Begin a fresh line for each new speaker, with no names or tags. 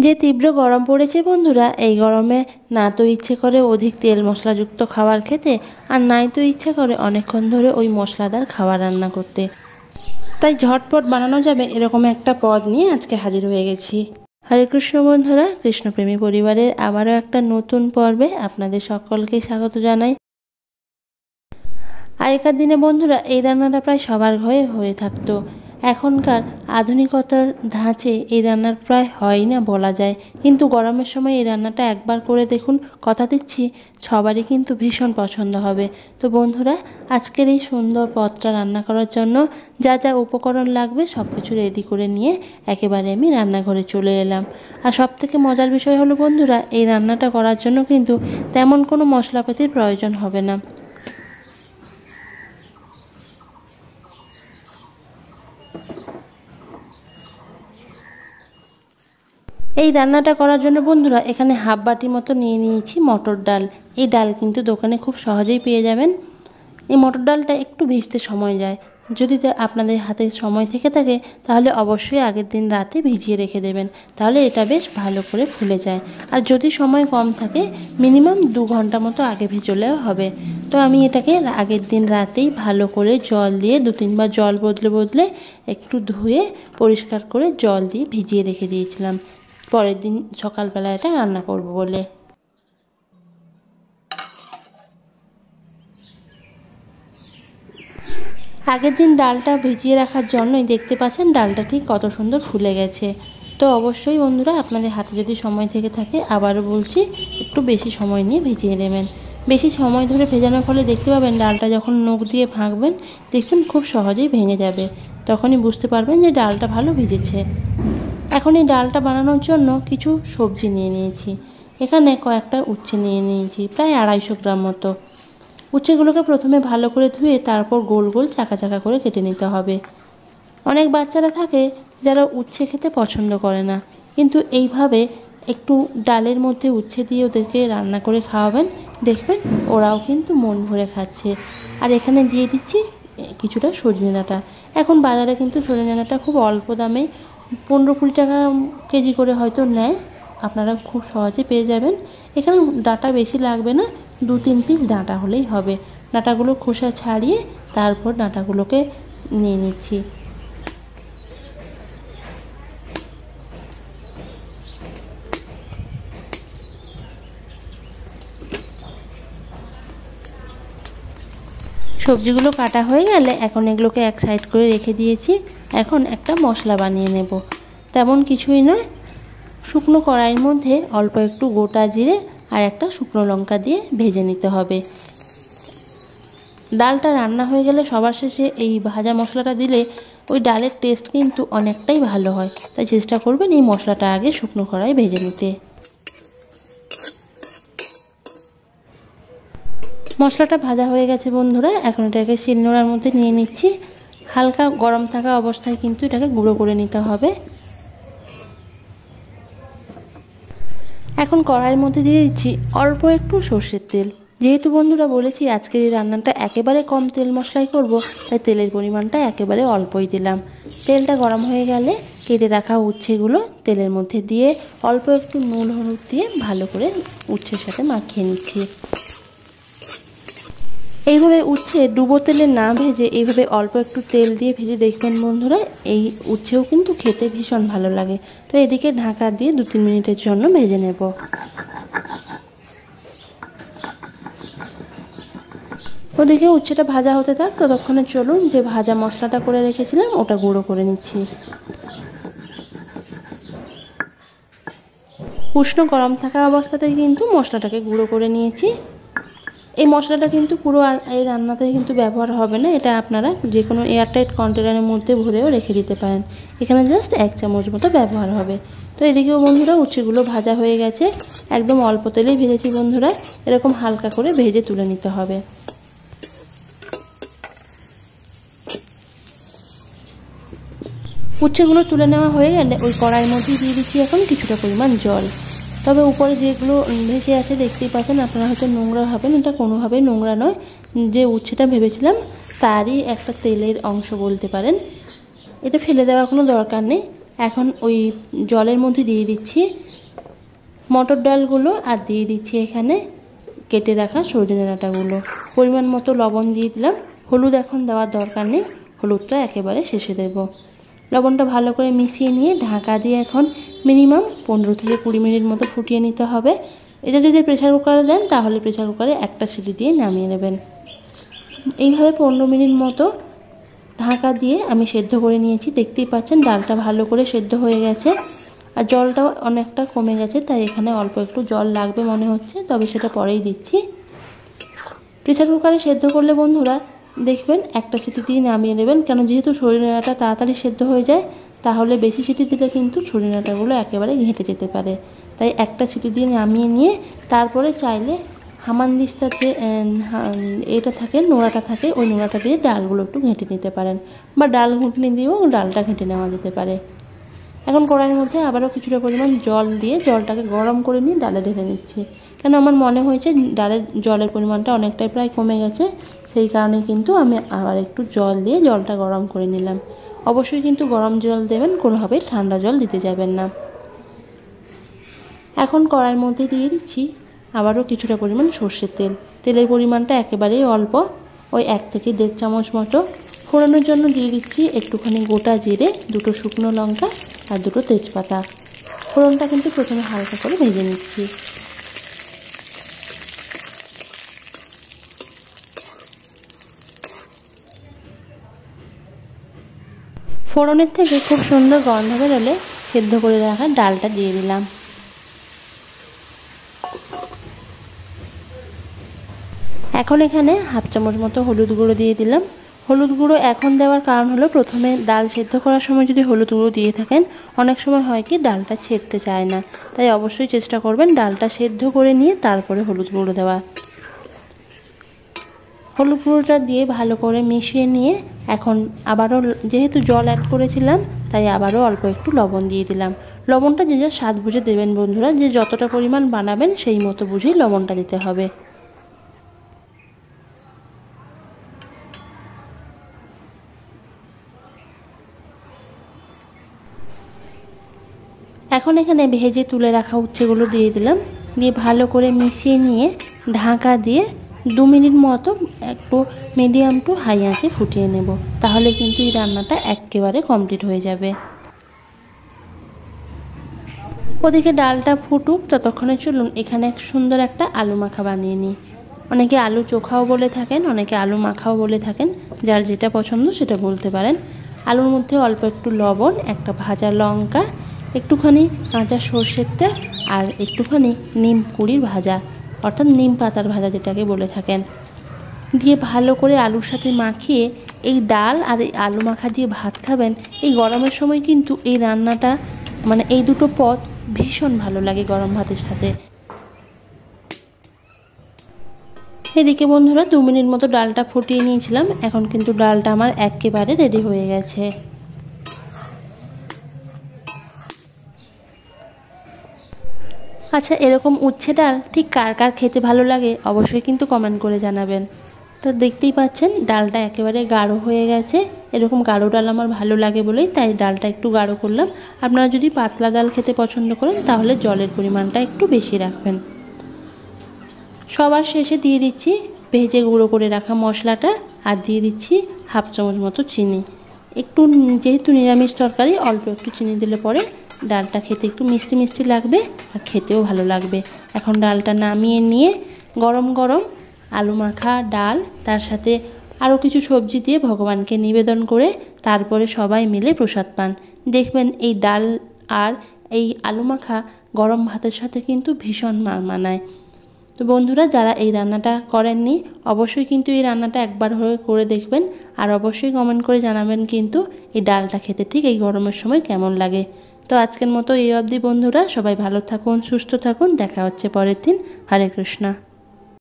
যে তীব্র গরম পড়েছে বন্ধুরা, এই গরমে না তো ইচ্ছে করে অধিক তেল মশলাযুক্ত খাবার খেতে, আর নাই তো ইচ্ছে করে অনেকক্ষণ ধরে ওই মশলাদার খাবার রান্না করতে। তাই ঝটপট বানানো যাবে এরকম একটা পদ নিয়ে আজকে হাজির হয়ে গেছি। হরে কৃষ্ণ বন্ধুরা, কৃষ্ণপ্রেমী পরিবারের আবারও একটা নতুন পর্বে আপনাদের সকলকেই স্বাগত জানাই। আগেকার দিনে বন্ধুরা এই রান্নাটা প্রায় সবার ঘরে হয়ে থাকতো। এখনকার আধুনিকতার ধাঁচে এই রান্নার প্রায় হয় না বলা যায়, কিন্তু গরমের সময় এই রান্নাটা একবার করে দেখুন, কথা দিচ্ছি সবারই কিন্তু ভীষণ পছন্দ হবে। তো বন্ধুরা, আজকের এই সুন্দর পদটা রান্না করার জন্য যা যা উপকরণ লাগবে সব কিছু রেডি করে নিয়ে একেবারে আমি রান্নাঘরে চলে এলাম। আর সবথেকে মজার বিষয় হলো বন্ধুরা, এই রান্নাটা করার জন্য কিন্তু তেমন কোনো মশলাপাতির প্রয়োজন হবে না। এই রান্নাটা করার জন্য বন্ধুরা এখানে হাফ বাটি মতো নিয়ে নিয়েছি মটর ডাল। এই ডাল কিন্তু দোকানে খুব সহজেই পেয়ে যাবেন। এই মটর ডালটা একটু ভিজতে সময় যায়, যদি আপনাদের হাতে সময় থেকে থাকে তাহলে অবশ্যই আগের দিন রাতে ভিজিয়ে রেখে দেবেন, তাহলে এটা বেশ ভালো করে ফুলে যায়। আর যদি সময় কম থাকে মিনিমাম 2 ঘন্টা মতো আগে ভেজলেও হবে। তো আমি এটাকে আগের দিন রাতেই ভালো করে জল দিয়ে 2-3 বার জল বদলে একটু ধুয়ে পরিষ্কার করে জল দিয়ে ভিজিয়ে রেখে দিয়েছিলাম, পরের দিন সকালবেলা এটা রান্না করব বলে। আগের দিন ডালটা ভিজিয়ে রাখার জন্যই দেখতে পাচ্ছেন ডালটা ঠিক কত সুন্দর ফুলে গেছে। তো অবশ্যই বন্ধুরা আপনাদের হাতে যদি সময় থেকে থাকে, আবারও বলছি, একটু বেশি সময় নিয়ে ভিজিয়ে নেবেন। বেশি সময় ধরে ভেজানোর ফলে দেখতে পাবেন ডালটা যখন নখ দিয়ে ভাঙবেন দেখবেন খুব সহজেই ভেঙে যাবে, তখনই বুঝতে পারবেন যে ডালটা ভালো ভিজেছে। এখন এই ডালটা বানানোর জন্য কিছু সবজি নিয়ে নিয়েছি। এখানে কয়েকটা উচ্ছে নিয়ে নিয়েছি, প্রায় 250 গ্রাম মতো। উচ্ছেগুলোকে প্রথমে ভালো করে ধুয়ে তারপর গোল গোল চাকা চাকা করে কেটে নিতে হবে। অনেক বাচ্চারা থাকে যারা উচ্ছে খেতে পছন্দ করে না, কিন্তু এইভাবে একটু ডালের মধ্যে উচ্ছে দিয়ে ওদেরকে রান্না করে খাওয়াবেন, দেখবেন ওরাও কিন্তু মন ভরে খাচ্ছে। আর এখানে দিয়ে দিচ্ছি কিছুটা সজনে ডাঁটা। এখন বাজারে কিন্তু সজনে ডাঁটা খুব অল্প দামে 15-20 টাকা কেজি করে হয়তো নেয়, আপনারা খুব সহজে পেয়ে যাবেন। এখানে ডাঁটা বেশি লাগবে না, 2-3 পিস ডাঁটা হলেই হবে। ডাঁটাগুলো খোসা ছাড়িয়ে তারপর ডাঁটাগুলোকে নিয়ে নিচ্ছি। সবজিগুলো কাটা হয়ে গেলে এখন এগুলোকে এক সাইড করে রেখে দিয়েছি। এখন একটা মশলা বানিয়ে নেব। তেমন কিছুই নয়, শুকনো কড়াইয়ের মধ্যে অল্প একটু গোটা জিরে আর একটা শুকনো লঙ্কা দিয়ে ভেজে নিতে হবে। ডালটা রান্না হয়ে গেলে সবার শেষে এই ভাজা মশলাটা দিলে ওই ডালের টেস্ট কিন্তু অনেকটাই ভালো হয়, তাই চেষ্টা করবেন এই মশলাটা আগে শুকনো কড়াইয়ে ভেজে নিতে। মশলাটা ভাজা হয়ে গেছে বন্ধুরা, এখন এটাকে শিলনোড়ার মধ্যে নিয়ে নিচ্ছি। হালকা গরম থাকা অবস্থায় কিন্তু এটাকে গুঁড়ো করে নিতে হবে। এখন কড়াইয়ের মধ্যে দিয়ে দিচ্ছি অল্প একটু সর্ষের তেল। যেহেতু বন্ধুরা বলেছি আজকের এই রান্নাটা একেবারে কম তেল মশলাই করব, তাই তেলের পরিমাণটা একেবারে অল্পই দিলাম। তেলটা গরম হয়ে গেলে কেটে রাখা উচ্ছেগুলো তেলের মধ্যে দিয়ে অল্প একটু নুন হলুদ দিয়ে ভালো করে উচ্ছের সাথে মাখিয়ে নিচ্ছি। এইভাবে উচ্ছে ডুবো তেলে না ভেজে এইভাবে অল্প একটু তেল দিয়ে ভেজে দেখবেন বন্ধুরা, এই উচ্ছেও কিন্তু খেতে ভীষণ ভালো লাগে। তো এদিকে ঢাকা দিয়ে 2-3 মিনিটের জন্য ভেজে নেব। ওদিকে উচ্ছেটা ভাজা হতে থাক, ততক্ষণে চলুন যে ভাজা মশলাটা করে রেখেছিলাম ওটা গুঁড়ো করে নিচ্ছি। উষ্ণ গরম থাকা অবস্থাতেই কিন্তু মশলাটাকে গুঁড়ো করে নিয়েছি। এই মশলাটা কিন্তু পুরো এই রান্নাতে কিন্তু ব্যবহার হবে না, এটা আপনারা যে কোনো এয়ারটাইট কন্টেনারের মধ্যে ভরেও রেখে দিতে পারেন। এখানে জাস্ট 1 চামচ মতো ব্যবহার হবে। তো এদিকেও বন্ধুরা উচ্ছেগুলো ভাজা হয়ে গেছে, একদম অল্প তেলেই ভেজেছি বন্ধুরা, এরকম হালকা করে ভেজে তুলে নিতে হবে। উচ্ছেগুলো তুলে নেওয়া হয়ে গেলে ওই কড়াইয়ের মধ্যে দিয়ে দিচ্ছি এখন কিছুটা পরিমাণ জল। তবে উপরে যেগুলো ভেসে আছে দেখতেই পাচ্ছেন, আপনারা হয়তো নোংরা ভাবেন, এটা কোনোভাবেই নোংরা নয়। যে উচ্ছেটা ভেবেছিলাম তারই একটা তেলের অংশ বলতে পারেন, এটা ফেলে দেওয়ার কোনো দরকার নেই। এখন ওই জলের মধ্যে দিয়ে দিচ্ছি মটর ডালগুলো আর দিয়ে দিচ্ছি এখানে কেটে রাখা সজনে ডাঁটাগুলো। পরিমাণ মতো লবণ দিয়ে দিলাম। হলুদ এখন দেওয়ার দরকার নেই, হলুদটা একেবারে শেষে দেব। লবণটা ভালো করে মিশিয়ে নিয়ে ঢাকা দিয়ে এখন মিনিমাম 15 থেকে 20 মিনিট মতো ফুটিয়ে নিতে হবে। এটা যদি প্রেসার কুকারে দেন তাহলে প্রেসার কুকারে একটা সিটি দিয়ে নামিয়ে নেবেন। এইভাবে 15 মিনিট মতো ঢাকা দিয়ে আমি সেদ্ধ করে নিয়েছি। দেখতেই পাচ্ছেন ডালটা ভালো করে সেদ্ধ হয়ে গেছে আর জলটাও অনেকটা কমে গেছে, তাই এখানে অল্প একটু জল লাগবে মনে হচ্ছে, তবে সেটা পরেই দিচ্ছি। প্রেসার কুকারে সেদ্ধ করলে বন্ধুরা দেখবেন একটা সিটি দিয়ে নামিয়ে নেবেন, কেন যেহেতু সজনে ডাঁটা তাড়াতাড়ি সেদ্ধ হয়ে যায়, তাহলে বেশি সিটি দিলে কিন্তু সজনে ডাঁটাগুলো একেবারে ঘেঁটে যেতে পারে। তাই একটা সিটি দিয়ে নামিয়ে নিয়ে তারপরে চাইলে হামানদিস্তার যে এটা থাকে, নোড়াটা থাকে, ওই নোড়াটা দিয়ে ডালগুলো একটু ঘেঁটে নিতে পারেন, বা ডাল ঘুঁটনি দিয়েও ডালটা ঘেঁটে নেওয়া যেতে পারে। এখন কড়াইয়ের মধ্যে আবারও কিছুটা পরিমাণ জল দিয়ে জলটাকে গরম করে নিয়ে ডালে ঢেলে নিচ্ছি, কেন আমার মনে হয়েছে ডালের জলের পরিমাণটা অনেকটাই প্রায় কমে গেছে, সেই কারণে কিন্তু আমি আবার একটু জল দিয়ে জলটা গরম করে নিলাম। অবশ্যই কিন্তু গরম জল দেবেন, কোনোভাবেই ঠান্ডা জল দিতে যাবেন না। এখন কড়াইয়ের মধ্যে দিয়ে দিচ্ছি আবারও কিছুটা পরিমাণ সর্ষের তেল। তেলের পরিমাণটা একেবারেই অল্প, ওই 1 থেকে 1.5 চামচ মতো। ফোড়ানোর জন্য দিয়ে দিচ্ছি একটুখানি গোটা জিরে, 2টো শুকনো লঙ্কা আর 2টো তেজপাতা। ফোড়নটা কিন্তু প্রথমে হালকা করে ভেজে নিচ্ছি। ফোড়নের থেকে খুব সুন্দর গন্ধ বেরোলে সেদ্ধ করে রাখা ডালটা দিয়ে দিলাম। এখন এখানে 1/2 চামচ মতো হলুদ গুঁড়ো দিয়ে দিলাম। হলুদ গুঁড়ো এখন দেওয়ার কারণ হলো, প্রথমে ডাল সেদ্ধ করার সময় যদি হলুদ গুঁড়ো দিয়ে থাকেন অনেক সময় হয় কি ডালটা ছেড়তে চায় না, তাই অবশ্যই চেষ্টা করবেন ডালটা সেদ্ধ করে নিয়ে তারপরে হলুদ গুঁড়ো দেওয়া। হলুদ গুঁড়োটা দিয়ে ভালো করে মিশিয়ে নিয়ে এখন আবারও, যেহেতু জল অ্যাড করেছিলাম তাই আবারও অল্প একটু লবণ দিয়ে দিলাম। লবণটা যে যার স্বাদ বুঝে দেবেন বন্ধুরা, যে যতটা পরিমাণ বানাবেন সেই মতো বুঝেই লবণটা দিতে হবে। এখন এখানে ভেজে তুলে রাখা উচ্ছেগুলো দিয়ে দিলাম, দিয়ে ভালো করে মিশিয়ে নিয়ে ঢাকা দিয়ে 2 মিনিট মতো একটু মিডিয়াম টু হাই আঁচে ফুটিয়ে নেব, তাহলে কিন্তু এই রান্নাটা একেবারে কমপ্লিট হয়ে যাবে। ওদিকে ডালটা ফুটুক, ততক্ষণে চলুন এখানে সুন্দর একটা আলু মাখা বানিয়ে নিই। অনেকে আলু চোখাও বলে থাকেন, অনেকে আলু মাখাও বলে থাকেন, যার যেটা পছন্দ সেটা বলতে পারেন। আলুর মধ্যে অল্প একটু লবণ, একটা ভাজা লঙ্কা, একটুখানি কাঁচা সর্ষের তেল আর একটুখানি নিম কুড়ির ভাজা, অর্থাৎ নিম পাতার ভাজা যেটাকে বলে থাকেন, দিয়ে ভালো করে আলুর সাথে মাখিয়ে এই ডাল আর এই আলু মাখা দিয়ে ভাত খাবেন। এই গরমের সময় কিন্তু এই রান্নাটা, মানে এই দুটো পদ ভীষণ ভালো লাগে গরম ভাতের সাথে। এদিকে বন্ধুরা 2 মিনিট মতো ডালটা ফুটিয়ে নিয়েছিলাম, এখন কিন্তু ডালটা আমার একেবারে রেডি হয়ে গেছে। আচ্ছা, এরকম উচ্ছে ডাল ঠিক কার কার খেতে ভালো লাগে অবশ্যই কিন্তু কমেন্ট করে জানাবেন। তো দেখতেই পাচ্ছেন ডালটা একেবারে গাঢ় হয়ে গেছে। এরকম গাঢ় ডাল আমার ভালো লাগে বলেই তাই ডালটা একটু গাঢ় করলাম। আপনারা যদি পাতলা ডাল খেতে পছন্দ করেন তাহলে জলের পরিমাণটা একটু বেশি রাখবেন। সবার শেষে দিয়ে দিচ্ছি ভেজে গুঁড়ো করে রাখা মশলাটা আর দিয়ে দিচ্ছি 1/2 চামচ মতো চিনি। একটু, যেহেতু নিরামিষ তরকারি, অল্প একটু চিনি দিলে পরে ডালটা খেতে একটু মিষ্টি মিষ্টি লাগবে আর খেতেও ভালো লাগবে। এখন ডালটা নামিয়ে নিয়ে গরম গরম আলু মাখা ডাল, তার সাথে আরও কিছু সবজি দিয়ে ভগবানকে নিবেদন করে তারপরে সবাই মিলে প্রসাদ পান। দেখবেন এই ডাল আর এই আলু মাখা গরম ভাতের সাথে কিন্তু ভীষণ মানায়। তো বন্ধুরা, যারা এই রান্নাটা করেননি অবশ্যই কিন্তু এই রান্নাটা একবার হয়ে করে দেখবেন, আর অবশ্যই কমেন্ট করে জানাবেন কিন্তু এই ডালটা খেতে ঠিক এই গরমের সময় কেমন লাগে। তো আজকের মতো এই অবধি বন্ধুরা, সবাই ভালো থাকুন, সুস্থ থাকুন, দেখা হচ্ছে পরের দিন। হরে কৃষ্ণা।